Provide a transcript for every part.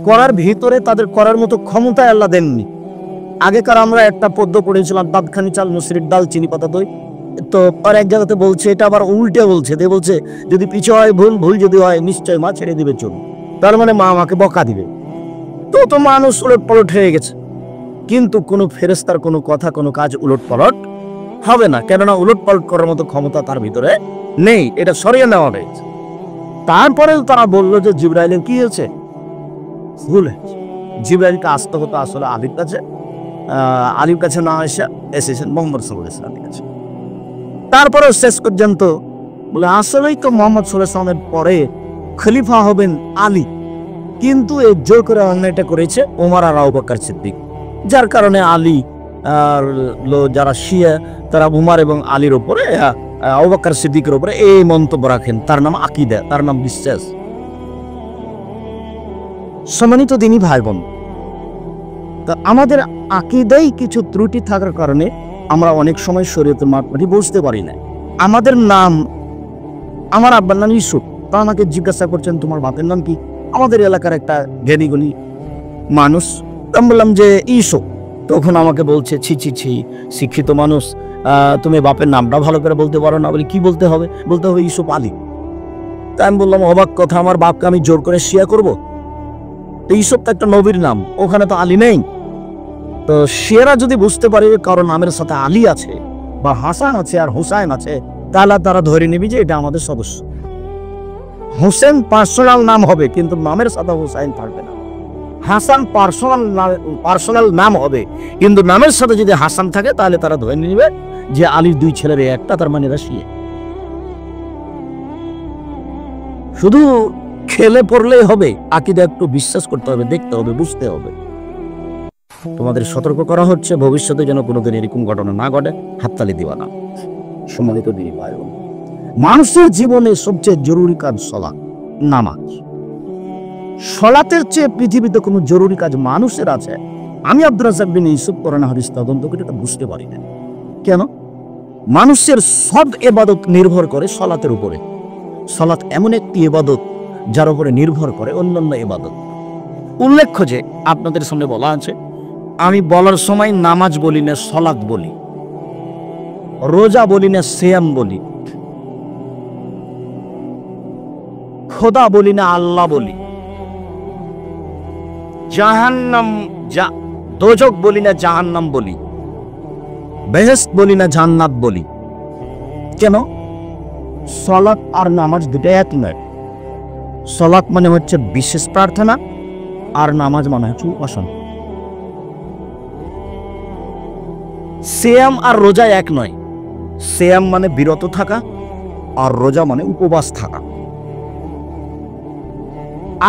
করার ভিতরে তাদের করার মতো ক্ষমতা আল্লাহ দেননি। আগেকার আমরা একটা পদ্য পড়েছিলাম, দাঁতখানি চাল মুসুরির ডাল চিনি পাতা দই। তো আর এক জায়গাতে বলছে, এটা আবার উল্টে বলছে, বলছে যদি পিছু হয় ভুল, ভুল যদি হয় নিশ্চয় মা ছেড়ে দিবে চুল। তার মানে মা আমাকে বকা দিবে। তো মানুষ উলট পালট হয়ে গেছে, কিন্তু কোনো ফেরেশতার কোনো কথা কোনো কাজ উলট পালট হবে না, কেননা উলট পালট করার মতো ক্ষমতা তার ভিতরে নেই, এটা সরিয়ে নেওয়া হয়েছে। তারপরে তারা বললো যে জিবরাইলের কি হয়েছে, ভুল হয়েছে। জিবরাইলকে আসতে হতো আসলে আলীর কাছে, আলীর কাছে না এসেছেন মোহাম্মদ সাল্লাল্লাহু আলাইহি ওয়াসাল্লামের কাছে। তারপরে শেষ পর্যন্ত বলে আসলেই তো মোহাম্মদ সাল্লাল্লাহু আলাইহি ওয়াসাল্লামের পরে খলিফা হবেন আলী, কিন্তু এই জোর করে অন্যায়টা করেছে ওমর আর আবু বকর সিদ্দিক, যার কারণে আলী আর যারা শিয়া তারা উমর এবং আলীর উপরে, আবু বকর সিদ্দিকের উপরে এই মন্তব্য রাখেন। তার নাম আকীদা, তার নাম বিশ্বাস। সম্মানিত দিনী ভাই বোন, তা আমাদের আকীদায় কিছু ত্রুটি থাকার কারণে আমরা অনেক সময় শরীয়তের মাপকাঠি বুঝতে পারি না। আমাদের নাম, আমার আব্বার নাম ইউসুফ, তা আমাকে জিজ্ঞাসা করছেন তোমার বাপের নাম কি? আমাদের এলাকার একটা জ্ঞানীগুণী মানুষ, আমি বললাম যে ইউসুফ। তখন আমাকে বলছে ছি ছি ছি, শিক্ষিত মানুষ, তুমি বাপের নামটা ভালো করে বলতে পারো না। বলি কি বলতে হবে? বলতে হবে ইউসুফ আলী। তাই আমি বললাম অবাক কথা, আমার বাপকে আমি জোর করে শিয়া করবো? তো ইউসুফ তো একটা নবীর নাম, ওখানে তো আলী নেই। তো শিয়ারা যদি বুঝতে পারে কারণ নামের সাথে আলী আছে বা হাসান আছে আর হুসাইন আছে, তাহলে তারা ধরে নিবি যে এটা আমাদের সদস্য। হোসেন পার্সোনাল নাম হবে, কিন্তু নামের সাথে হুসাইন থাকবে না। হাসান পার্সোনাল নাম হবে, কিন্তু নামের সাথে যদি হাসান থাকে তাহলে তারা ধরে নিবে যে আলীর দুই ছেলের একটা, তার মানে এরা শিয়া। শুধু খেলে পড়লেই হবে, আকীদা একটু বিশ্বাস করতে হবে, দেখতে হবে, বুঝতে হবে। তোমাদের সতর্ক করা হচ্ছে ভবিষ্যতে যেন কোনোদিন এরকম ঘটনা না ঘটে, হাততালি দিবা না। সম্মানিত দিনী ভাই বোন, মানুষের জীবনে সবচেয়ে জরুরি কাজ সালাত, নামাজ। সালাতের চেয়ে পৃথিবীতে কোনো জরুরি কাজ মানুষের আছে? আমি আব্দুর রাজ্জাক বিন ইউসুফ কোরআন হাদিস তদন্ত করে এটা বুঝতে পারি না। কেন? মানুষের সব ইবাদত নির্ভর করে সালাতের উপরে। সালাত এমন একটি ইবাদত যার উপরে নির্ভর করে অন্যান্য ইবাদত। উল্লেখ্য যে আপনাদের সামনে বলা আছে, আমি বলার সময় নামাজ বলি না, সালাত বলি, রোজা বলি না, সিয়াম বলি, খোদা বলি না, আল্লাহ বলি, জাহান্নাম দোজক বলি না, জাহান্নাম বলি, বেহেশত বলি না, জান্নাত বলি। কেন? সালাত আর নামাজ দুটাই এক নয়। সালাত মানে হচ্ছে বিশেষ প্রার্থনা, আর নামাজ মানে হচ্ছে উপাসনা। সিয়াম আর রোজা এক নয়। সিয়াম মানে বিরত থাকা, আর রোজা মানে উপবাস থাকা।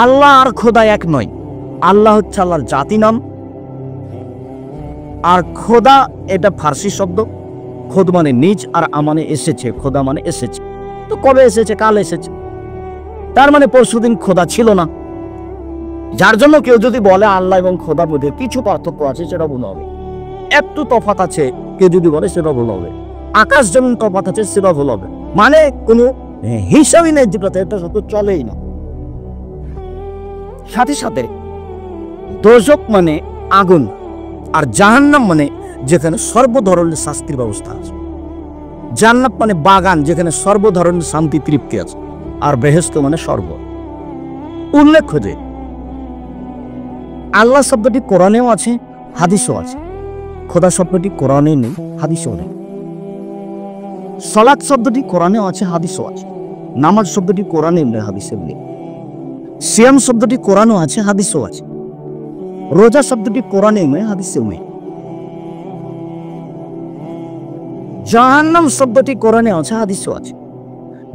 আল্লাহ আর খোদা এক নয়। আল্লাহ হচ্ছে আল্লাহর জাতি নাম, আর খোদা এটা ফার্সি শব্দ। খোদ মানে নিজ, আর মানে এসেছে, খোদা মানে এসেছে। তো কবে এসেছে? কাল এসেছে, তার মানে পরশুদিন খোদা ছিল না। যার জন্য কেউ যদি বলে আল্লাহ এবং খোদার মধ্যে কিছু পার্থক্য আছে, সেটা ভুল হবে। একটু তফাৎ আছে কেউ যদি বলে, সেটা ভুল হবে। আকাশ যেমন তফাৎ আছে, সেটা ভুল হবে। মানে কোনো হিসাবই নেই, যেটাতে এটা সত্য চলেই না। সাথে সাথে দোজক মানে আগুন, আর জাহান্নাম মানে যেখানে সর্ব ধরনের শাস্তির ব্যবস্থা আছে। জান্নাত মানে বাগান, যেখানে সর্ব ধরনের শান্তি তৃপ্তি আছে। আর বেহেশত মানে স্বর্গ। উল্লেখ্য যে আল্লাহ শব্দটি কোরআনেও আছে, হাদিসও আছে। খোদা শব্দটি কোরআনে নেই, হাদিসও নেই। সালাত শব্দটি কোরআনেও আছে, হাদিসও আছে। নামাজ শব্দটি কোরআনে নেই, হাদিসেও নেই। সিয়াম শব্দটি কোরআনও আছে, হাদিসও আছে। রোজা শব্দটি কোরআনে নেই, হাদিসেও নেই। জাহান্নাম শব্দটি কোরআনে আছে, হাদিসও আছে।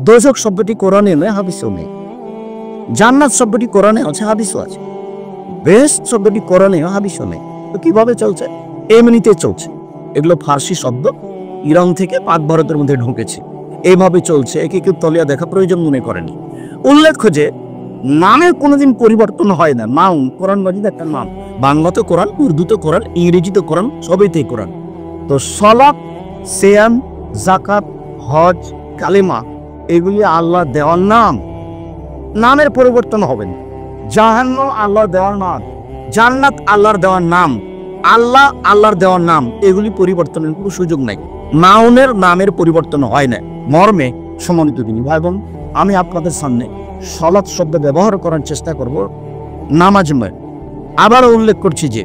দোজক শব্দটি কোরআনে নেই, হাদিসেও নেই। জান্নাত শব্দটি কোরআনে আছে, হাদিসও আছে। বেহেশত শব্দটি কোরআনে, হাদিসও নেই। তো কিভাবে চলছে? এমনিতে চলছে। এগুলো ফার্সি শব্দ, ইরান থেকে পাক ভারতের মধ্যে ঢুকেছে, এইভাবে চলছে। একে কেউ তলিয়া দেখা প্রয়োজন মনে করেনি। উল্লেখ্য যে নামে কোনোদিন পরিবর্তন হয় না। নাম কোরআন মাজিদ একটা নাম, বাংলাতে কোরআন, উর্দুতে কোরআন, ইংরেজিতে কোরআন, সবইতেই কোরআন। তো সালাত, সিয়াম, যাকাত, হজ, কালেমা এগুলি আল্লাহ দেওয়ার নাম, নামের পরিবর্তন হবে না। জাহান্নাম আল্লাহর দেওয়ার নাম, জান্নাত আল্লাহর দেওয়ার নাম, আল্লাহ আল্লাহর দেওয়ার নাম, এগুলি পরিবর্তনের কোনো সুযোগ নাই। নাউনের নামের পরিবর্তন হয় না। মর্মে সম্মানিত দিনী ভাই বোন, আমি আপনাদের সামনে সলাৎ শব্দ ব্যবহার করার চেষ্টা করব নামাজময়। আবারও উল্লেখ করছি যে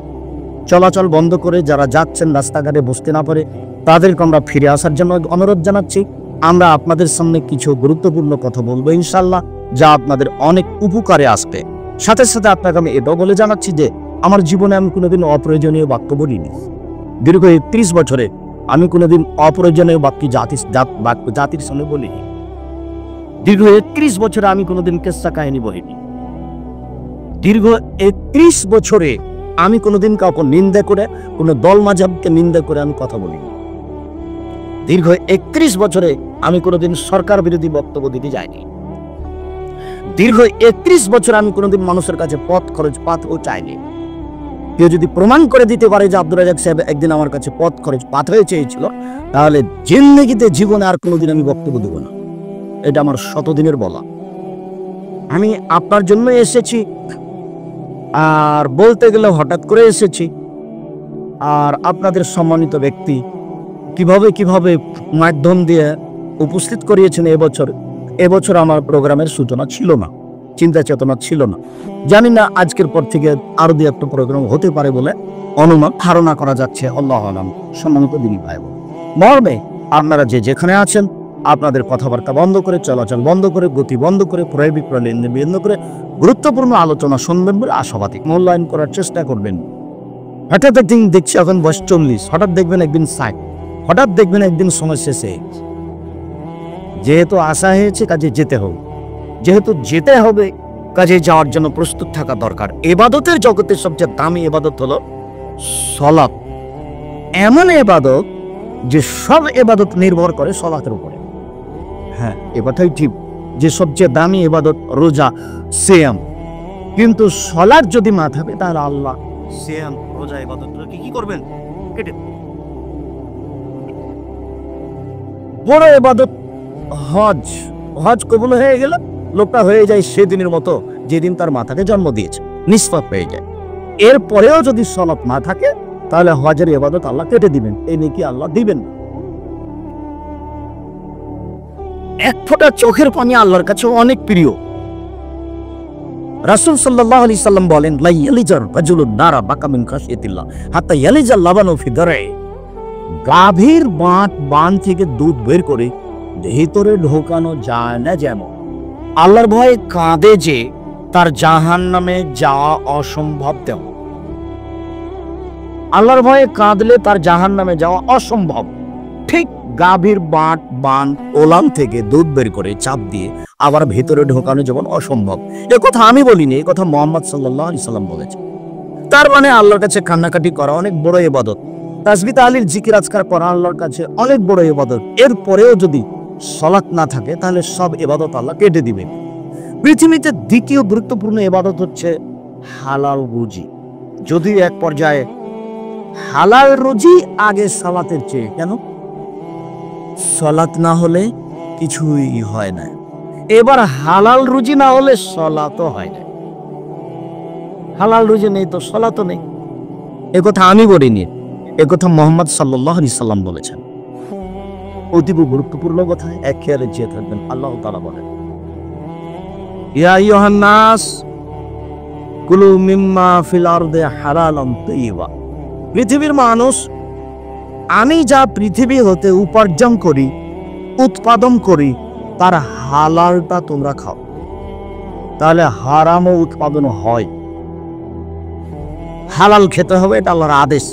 চলাচল বন্ধ করে যারা যাচ্ছেন রাস্তাঘাটে বসতে না পারে তাদেরকে আমরা ফিরে আসার জন্য অনুরোধ জানাচ্ছি। আমরা আপনাদের সামনে কিছু গুরুত্বপূর্ণ কথা বলবো ইনশাল্লাহ, যা আপনাদের অনেক উপকারে আসবে। সাথে সাথে আপনাকে আমি এটাও বলে জানাচ্ছি যে আমার জীবনে আমি কোনোদিন অপ্রয়োজনীয় বাক্য বলিনি। দীর্ঘ ৩১ বছরে আমি কোনোদিন অপ্রয়োজনীয় বাক্য জাতির সামনে বলিনি। দীর্ঘ ৩১ বছরে আমি কোনোদিন কেসা কাহিনী বলিনি। দীর্ঘ ৩১ বছরে আমি কোনোদিন কাউকে নিন্দা করে, কোনো দল মাযহাবকে নিন্দা করে আমি কথা বলিনি। দীর্ঘ ৩১ বছরে আমি কোনোদিন সরকার বিরোধী বক্তব্য দিতে যাইনি। দীর্ঘ ৩১ বছর আমি কোনোদিন মানুষের কাছে পথ খরচ পাথও চাইনি। কেউ যদি প্রমাণ করে দিতে পারে যে আব্দুর রাজ্জাক সাহেব একদিন আমার কাছে পথ খরচ পাথরে চেয়েছিল, তাহলে জিন্দেগিতে জীবনে আর কোনোদিন আমি বক্তব্য দেব না। এটা আমার শতদিনের বলা। আমি আপনার জন্য এসেছি, আর বলতে গেলে হঠাৎ করে এসেছি। আর আপনাদের সম্মানিত ব্যক্তি কিভাবে মাধ্যম দিয়ে উপস্থিত করিয়েছেন এবছর আমার প্রোগ্রামের সূচনা ছিল না, চিন্তা চেতনা ছিল না। জানি না আজকের পর থেকে আরো দুই একটা প্রোগ্রাম হতে পারে বলে অনুমান ধারণা করা যাচ্ছে। আল্লাহ আলাম। সম্মানিত দিনী ভাই বোন, মর্মে আপনারা যেখানে আছেন আপনাদের কথাবার্তা বন্ধ করে, চলাচল বন্ধ করে, গতি বন্ধ করে, ক্রয় বিক্রয় লেনদেন বন্ধ করে গুরুত্বপূর্ণ আলোচনা শুনবেন বলে আশাবাদী। মূল্যায়ন করার চেষ্টা করবেন। হঠাৎ একদিন দেখছি এখন বয়স 40, হঠাৎ দেখবেন একদিন 60, হঠাৎ দেখবেন একদিন সময় শেষে। যেহেতু আশা হয়েছে কাজে যেতে হবে, যেহেতু যেতে হবে কাজে যাওয়ার জন্য প্রস্তুত থাকা দরকার। ইবাদতের জগতের সবচেয়ে দামি ইবাদত হলো সালাত। এমন ইবাদত যে সব ইবাদত নির্ভর করে সালাতের উপরে। হ্যাঁ, এ কথাই ঠিক যে সবচেয়ে দামি ইবাদত রোজা, সিয়াম। কিন্তু সালাত যদি না থাকে তাহলে আল্লাহ সিয়াম, রোজা, ইবাদতটাকে কি করবেন? কেটে। বড় ইবাদত হজ কবুল হয়ে গেল, লোকটা হয়ে যায় সেদিনের মতো যেদিন তার মাথাকে জন্ম দিয়েছে, নিষ্পাপ হয়ে যায়। এরপরেও যদি সালাত না থাকে তাহলে হজের ইবাদত আল্লাহ কেটে দিবেন, এই নেকি আল্লাহ দিবেন। এক ফোঁটা চোখের পানি আল্লাহর কাছে অনেক প্রিয়। রাসূল সাল্লাল্লাহু আলাইহি সাল্লাম বলেন, লা ইয়ালিজার রাজুলুন নারা বাকা মিন খাশিয়াতিল্লাহ হাত্তা ইয়ালিজাল লাবানু ফি দারঈ। গাভীর বান থেকে দুধ বের করে ভিতরে ঢোকানো যায় না, যেমন আল্লাহর ভয়ে কাঁদে যে তার জাহান্নামে যাওয়া অসম্ভব। তেমন আল্লাহর ভয়ে কাঁদলে তার জাহান্নামে যাওয়া অসম্ভব। ঠিক গাভীর বান ওলান থেকে দুধ বের করে চাপ দিয়ে আবার ভেতরে ঢোকানো যেমন অসম্ভব। এ কথা আমি বলিনি, এ কথা মুহাম্মদ সাল্লাল্লাহু আলাইহি সাল্লাম বলেছেন। তার মানে আল্লাহর কাছে কান্নাকাটি করা অনেক বড় ইবাদত। তাসবিহ তাহলিল জিকির আজকার করা আল্লাহর কাছে অনেক বড় ইবাদত। এরপরেও যদি সালাত না থাকে তাহলে সব ইবাদত আল্লাহ কেটে দিবে। পৃথিবীতে দ্বিতীয় গুরুত্বপূর্ণ ইবাদত হচ্ছে হালাল রুজি। যদিও এক পর্যায়ে হালাল রুজি আগে সালাতের চেয়ে। কেন? সালাত না হলে কিছুই হয় না। এবার হালাল রুজি না হলে সালাতও হয় না। হালাল রুজি নেই তো সালাতও নেই। এ কথা আমি বলিনি, এ কথা মুহাম্মদ সাল্লাল্লাহু আলাইহি সাল্লাম বলেছেন। অতীব গুরুত্বপূর্ণ কথা, এক খেয়ালে চেয়ে থাকবেন। আল্লাহ তাআলা বলেন, ইয়া আইয়ুহান নাস কুলু মিম্মা ফিল আরদি হালালান তাইয়্যিবা। পৃথিবীর মানুষ, আমি যা পৃথিবী হতে উপার্জন করি, উৎপাদন করি, তার হালালটা তোমরা খাও, তাহলে হারামও উৎপাদন হয়। হালাল খেতে হবে, এটা আল্লাহর আদেশ,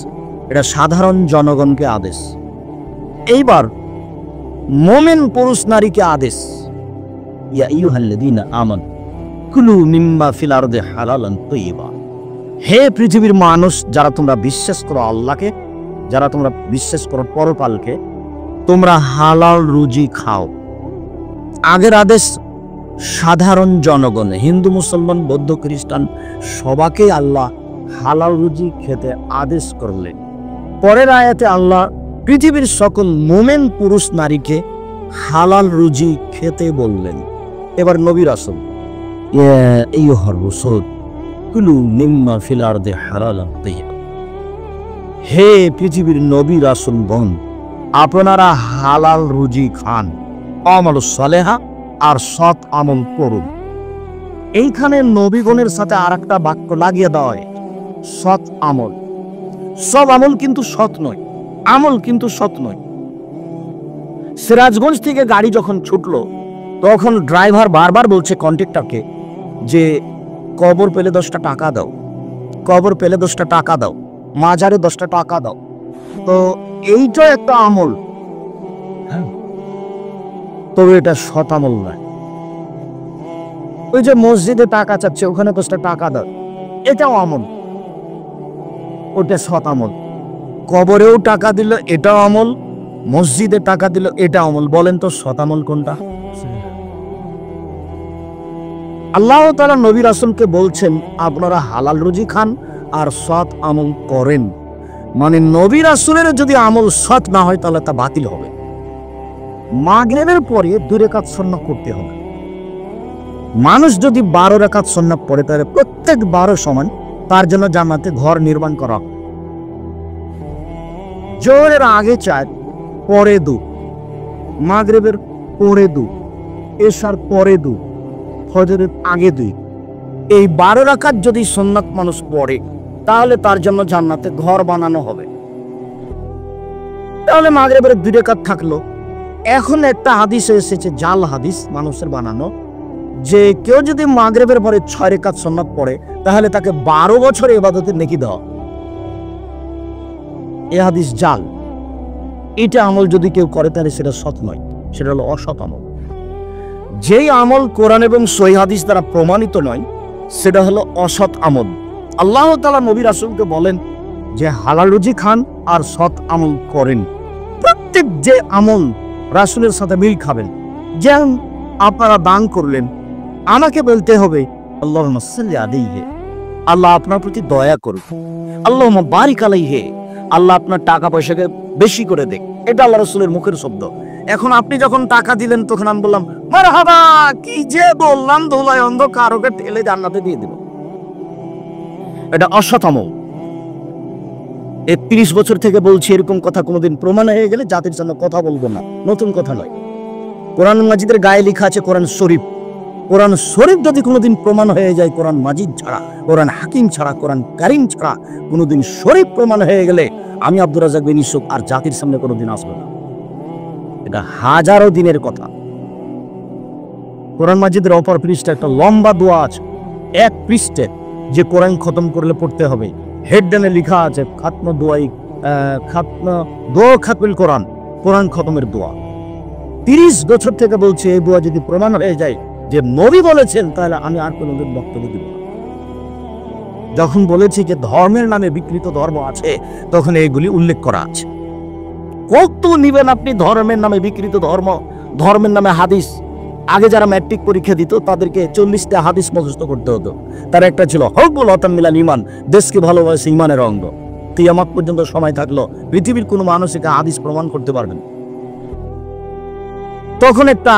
এটা সাধারণ জনগণকে আদেশ। এইবার মুমিন পুরুষ নারীকে আদেশ, ইয়া আইয়ুহাল্লাযীনা আমানু কুলু মিম্মা ফিল আরদি হালালান তাইয়্যিবা। হে পৃথিবীর মানুষ, যারা তোমরা বিশ্বাস করো আল্লাহকে, যারা তোমরা বিশ্বাস করো পরকালকে, তোমরা হালাল রুজি খাও। আগের আদেশ সাধারণ জনগণ, হিন্দু, মুসলমান, বৌদ্ধ, খ্রিস্টান, সবাকে আল্লাহ হালাল রুজি খেতে আদেশ করলেন। পরের আয়াতে আল্লাহ পৃথিবীর সকল মুমিন পুরুষ নারীকে হালাল রুজি খেতে বললেন। এবার নবী রাসূল, ইয়া আইয়ুহার রাসূল কুলু মিম্মা ফিল আরদি হালালান তাইয়্যিবা। হে পৃথিবীর নবী রাসূলগণ, আপনারা হালাল রুজি খান, আমাল সালেহা আর সৎ আমল করুন। এইখানে নবীগণের সাথে আর একটা বাক্য লাগিয়ে দেওয়া হয়, সৎ আমল। সব আমল কিন্তু সৎ নয়, আমল কিন্তু সৎ নয়। সিরাজগঞ্জ থেকে গাড়ি যখন ছুটলো তখন ড্রাইভার বারবার বলছে কন্ট্রাক্টরকে যে কবর পেলে 10টা টাকা দাও, কবর পেলে 10টা টাকা দাও, মাজারে 10টা টাকা দাও। তো এইটা একটা আমল, তবে এটা সৎ আমল নয়। ওই যে মসজিদে টাকা চাচ্ছে, ওখানে 10টা টাকা দাও, এটাও আমল, ওটা সৎ আমল। কবরেও টাকা দিল, এটাও আমল, মসজিদে টাকা দিল, এটা আমল। বলেন তো সৎ আমল কোনটা? আল্লাহ তাআলা নবী রাসূলকে বলছেন আপনারা হালাল রুজি খান আর সৎ আমল করেন। মানে নবী রাসূলের যদি আমল সৎ না হয় তাহলে তা বাতিল হবে। মাগরিবের পরে 2 রাকাত সুন্নাত করতে হবে। মানুষ যদি 12 রাকাত সুন্নাত পড়ে তাহলে প্রত্যেক 12 সমান তার জন্য জান্নাতে ঘর নির্মাণ করা হবে। জোহরের আগে 4, পরে 2, মাগরিবের পরে 2, এশার পরে 2, ফজরের আগে 2। এই 12 রাকাত যদি সুন্নাত মানুষ পড়ে তাহলে তার জন্য জান্নাতে ঘর বানানো হবে। তাহলে মাগরিবের 2 রাকাত থাকলো। এখন একটা হাদিসে এসেছে, জাল হাদিস মানুষের বানানো, যে কেউ যদি মাগরিবের পরে 6 রাকাত সুন্নাত পড়ে তাহলে তাকে 12 বছর ইবাদতের নেকি দেওয়া। এই হাদিস জাল। এটা আমল যদি কেউ করে তাহলে সেটা সৎ নয়, সেটা হলো অসৎ আমল। যেই আমল কোরআন এবং সহিহ হাদিস দ্বারা প্রমাণিত নয় সেটা হলো অসৎ আমল। আল্লাহ তাআলা নবী রাসূলকে বলেন যে হালাল রুজি খান আর সৎ আমল করেন। প্রত্যেক যে আমল রাসূলের সাথে মিল খাবেন। যেমন আপনারা দান করলেন, আমাকে বলতে হবে আল্লাহুম্মা সাল্লি আলাইহি, আল্লাহ আপনার প্রতি দয়া করুন। আল্লাহুম্মা বারিক আলাইহি, আল্লাহ আপনার টাকা পয়সাকে বেশি করে দেখ। এটা আল্লাহ রাসূলের মুখের শব্দ। এখন আপনি যখন টাকা দিলেন তখন আমি বললাম মারহাবা, কি যে বললাম, ধুলায় অন্ধকার, ওকে ঠেলে জান্নাতে দিয়ে দিল। এটা অসৎ আমল। 30 বছর থেকে বলছি, এরকম কথা কোনোদিন প্রমাণ হয়ে গেলে জাতির জন্য কথা বলবো না, নতুন কথা নয়। কোরআন মাজিদের গায়ে লেখা আছে কোরআন শরীফ। কোরআন শরীফ যদি কোনোদিন প্রমাণ হয়ে যায় কোরআন মাজিদ ছাড়া, কোরআন হাকিম ছাড়া, কোরআন কারিম ছাড়া কোনোদিন শরীফ প্রমাণ হয়ে গেলে আমি আব্দুর রাজ্জাক বিন ইউসুফ আর জাতির সামনে কোনোদিন আসবো না। এটা হাজারো দিনের কথা। কোরআন মাজিদের অপর পৃষ্ঠে একটা লম্বা দোয়া আছে, 1 পৃষ্ঠে, যে কোরআন খতম করলে পড়তে হবে। হেডলাইনে লেখা আছে খাতম দোয়াই, খাতমুল কোরআন, কোরআন খতমের দোয়া। 30 বছর থেকে বলছে এই দোয়া যদি প্রমাণ হয়ে যায় যে নবী বলেছেন তাহলে আমি আর কোনোদিন বক্তব্য দিব না। যখন বলেছি যে ধর্মের নামে বিকৃত ধর্ম আছে তখন এইগুলি উল্লেখ করা আছে। কত নিবেন আপনি ধর্মের নামে বিকৃত ধর্ম, ধর্মের নামে হাদিস? আগে যারা ম্যাট্রিক পরীক্ষা দিত তাদেরকে 40টা হাদিস মুখস্থ করতে হতো। তার একটা ছিল হব্বুল ওয়াতান মিনাল ঈমান, দেশকে ভালোবাসা ঈমানের অঙ্গ। কিয়ামত পর্যন্ত সময় থাকলো পৃথিবীর কোনো মানুষ একে হাদিস প্রমাণ করতে পারবেন। তখন একটা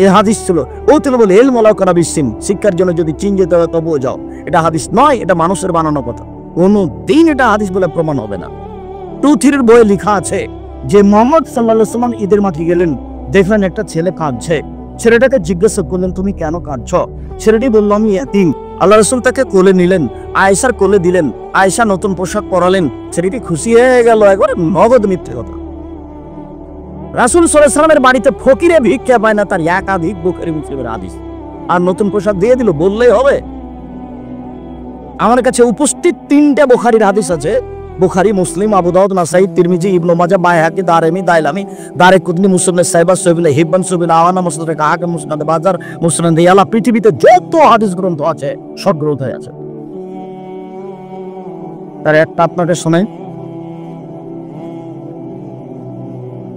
এ হাদিস ছিল, ও তিনি বলে এল মলাও করা বিসিম, শিক্ষার জন্য যদি চীন যেতে হয় তবুও যাও। এটা হাদিস নয়, এটা মানুষের বানানো কথা। কোনো দিন এটা হাদিস বলে প্রমাণ হবে না। 2-3 বইয়ে লেখা আছে যে মুহাম্মদ সাল্লাল্লাহু আলাইহি ওয়াসাল্লাম ঈদের মাঠে গেলেন, দেখলেন একটা ছেলে কাঁদছে। ছেলেটাকে জিজ্ঞাসা করলেন তুমি কেন কাঁদছো? ছেলেটি বলল আমি ইয়াতীম। আল্লাহ রাসূল তাকে কোলে নিলেন, আয়েশার কোলে দিলেন, আয়েশা নতুন পোশাক পরালেন। ছেলেটি খুশি হয়ে গেল। একবার নগদ মিথ্যে কথা। রাসূল সাল্লাল্লাহু আলাইহি ওয়াসাল্লামের বাড়িতে ফকিরে ভিক্ষা পায় না, তার একাধিক বুখারী মুসলিমের হাদিস। আর নতুন পোশাক দিয়ে দিল বললেই হবে? আমার কাছে উপস্থিত 3টা বুখারীর হাদিস আছে, বুখারী, মুসলিম, আবু দাউদ, নাসাই, তিরমিজি, ইবনে মাজাহ, বাইহাকি, দারমি, দাইলামি, দারেকুতনি, মুসনাদ সাহিবা, সহিহ হিব্বান, সহিহ আওয়ানা, মুসনাদ হাকিম, মুসনাদ বাজার, মুসনাদ ইয়ালা, পৃথিবীতে যত হাদিস গ্রন্থ আছে সব গ্রন্থে আছে। তার একটা আপনাকে শোনাই।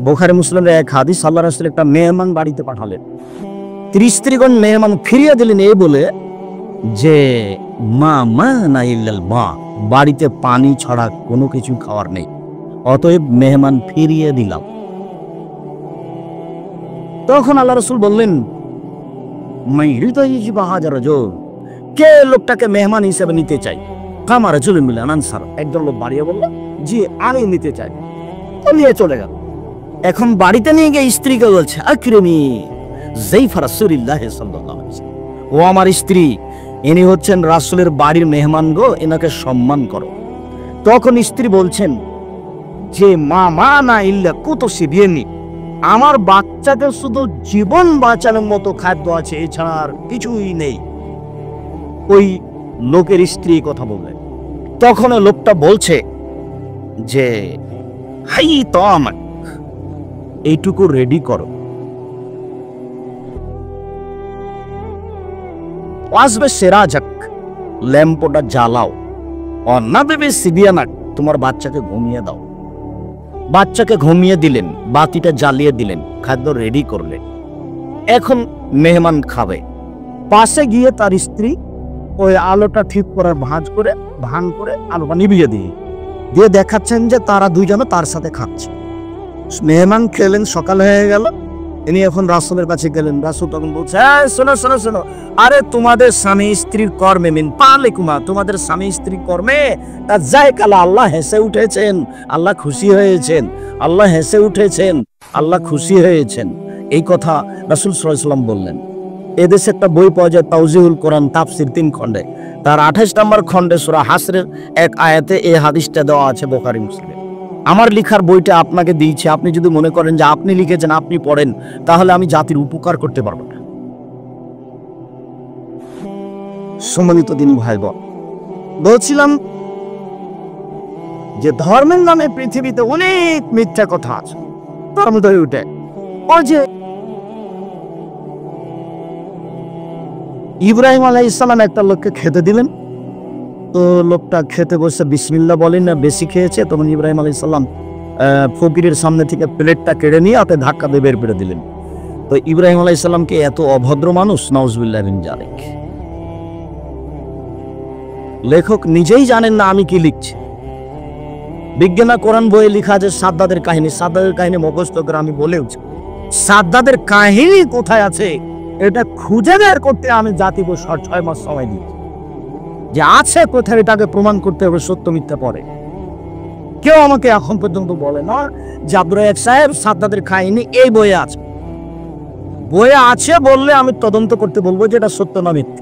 বুখারী মুসলিমের এক হাদিস, আল্লাহ রাসূল একটা মেহমান বাড়িতে পাঠালেন। 30 স্ত্রীগণ মেহমান ফিরিয়ে দিলেন এই বলে যে মা না ইল্লাল মা, বাড়িতে পানি ছাড়া কোনো কিছু খাওয়ার নেই, অতএব মেহমান ফিরিয়ে দিলাম। তখন আল্লাহ রাসূল বললেন কে লোকটাকে মেহমান হিসেবে নিতে চাই? আমার চলে মিলেন আনসার। একজন লোক বাড়িয়ে বলল, জি আমি নিতে চাই। তো নিয়ে চলে গেল। এখন বাড়িতে নিয়ে গিয়ে স্ত্রীকে বলছে, আকরিমি যাইফা রাসূলিল্লাহ সাল্লাল্লাহু আলাইহি ওয়াসাল্লাম, ও আমার স্ত্রী, ইনি হচ্ছেন রাসূলের বাড়ির মেহমান গো, এনাকে সম্মান করো। তখন স্ত্রী বলছেন যে মা না ইল্লা কুতুসি বিয়ানি, আমার বাচ্চাকে শুধু জীবন বাঁচানোর মতো খাদ্য আছে, এছাড়া আর কিছুই নেই। ওই লোকের স্ত্রী কথা বললেন। তখন লোকটা বলছে যে হাই তো আমার এইটুকু রেডি করো, আসবে সেরাজাক, ল্যাম্পটা জ্বালাও, অন্না দেবে সিবিয়ানাক, তোমার বাচ্চাকে ঘুমিয়ে দাও। বাচ্চাকে ঘুমিয়ে দিলেন, বাতিটা জ্বালিয়ে দিলেন, খাদ্য রেডি করলেন। এখন মেহমান খাবে। পাশে গিয়ে তার স্ত্রী ওই আলোটা ঠিক করার ভান করে আলোটা নিভিয়ে দিয়ে দেখাচ্ছেন যে তারা দুইজনে তার সাথে খাচ্ছে। মেহমান খেলেন, সকাল হয়ে গেল। ইনি এখন রাসূলের কাছে গেলেন। রাসূল তখন বলছে, শোনো, আরে তোমাদের স্বামী স্ত্রীর কর্মে মিন পালিকুমা, তোমাদের স্বামী স্ত্রীর কর্মে তার জায়কালা আল্লাহ হেসে উঠেছেন, আল্লাহ খুশি হয়েছেন, আল্লাহ হেসে উঠেছেন, আল্লাহ খুশি হয়েছেন। এই কথা রাসূল সাল্লাল্লাহু আলাইহি ওয়াসাল্লাম বললেন। এদেশে একটা বই পাওয়া যায় তাওজিহুল কোরআন তাফসীর ৩ খণ্ডে, তার ২৮ নম্বর খণ্ডে সূরা হাসরের এক আয়াতে এই হাদিসটা দেওয়া আছে বুখারী মুসলিমে। আমার লেখার বইটা আপনাকে দিয়েছি, আপনি যদি মনে করেন যে আপনি লিখেছেন আপনি পড়েন, তাহলে আমি জাতির উপকার করতে পারবো না। সম্মানিত দিন ভাই বোন, বলছিলাম যে ধর্মের নামে পৃথিবীতে অনেক মিথ্যা কথা আছে। তার মধ্যে উঠে ওই যে ইব্রাহিম আলাইহিস সালাম একটা লোককে খেতে দিলেন, তো লোকটা খেতে বসে বিসমিল্লাহ বলেন না, বেশি খেয়েছে। তখন ইব্রাহিম আলাইহিস সালাম ফকিরের সামনে থেকে প্লেটটা কেড়ে নিয়ে হাতে ধাক্কা দিয়ে বের করে দিলেন। তো ইব্রাহিম আলাইহিস সালামকে এত অভদ্র মানুষ, নাউজুবিল্লাহ মিন যালিক। লেখক নিজেই জানেন না আমি কি লিখছি। বিজ্ঞানা কোরআন বইয়ে লেখা আছে সাদ্দাদের কাহিনী মুখস্থ করে আমি বলেওছি। সাদ্দাদের কাহিনী কোথায় আছে এটা খুঁজে বের করতে আমি জাতিকে ৬ মাস সময় দিই, যে আছে কোথায় এটাকে প্রমাণ করতে হবে সত্য মিথ্যা পরে। কেউ আমাকে এখন পর্যন্ত বলে না যে আব্দুর রাজ্জাক সাহেব সাদ্দাদের কাহিনী এই বইয়ে আছে। বইয়ে আছে বললে আমি তদন্ত করতে বলবো যে এটা সত্য না মিথ্যে।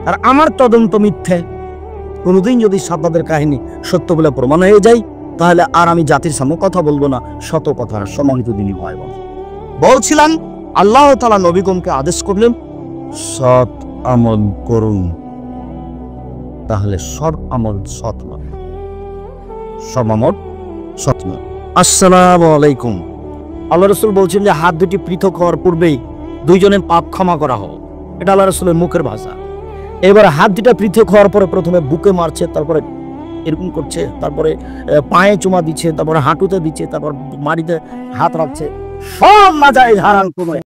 আর আমার তদন্ত মিথ্যে, কোনোদিন যদি সাদ্দাদের কাহিনী সত্য বলে প্রমাণ হয়ে যায়, তাহলে আর আমি জাতির সামনে কথা বলবো না, শত কথা। সম্মানিত দিনী ভাই বোন, বলছিলাম আল্লাহ তাআলা নবীগণকে আদেশ করলেন সৎ আমল করুন, তাহলে সব আমল সৎ নয়, সব আমল সৎ নয়। আসসালামু আলাইকুম। আল্লাহ রাসূল বলছেন যে হাত দুটি পৃথক হওয়ার পূর্বেই দুইজনের পাপ ক্ষমা করা হোক, এটা আল্লাহ রাসূলের মুখের ভাষা। এবার হাত দুটা পৃথক হওয়ার পরে প্রথমে বুকে মারছে, তারপরে এরকম করছে, তারপরে পায়ে চুমা দিচ্ছে, তারপরে হাঁটুতে দিচ্ছে, তারপর মাটিতে হাত রাখছে, সব নাজায়েজ হারাম।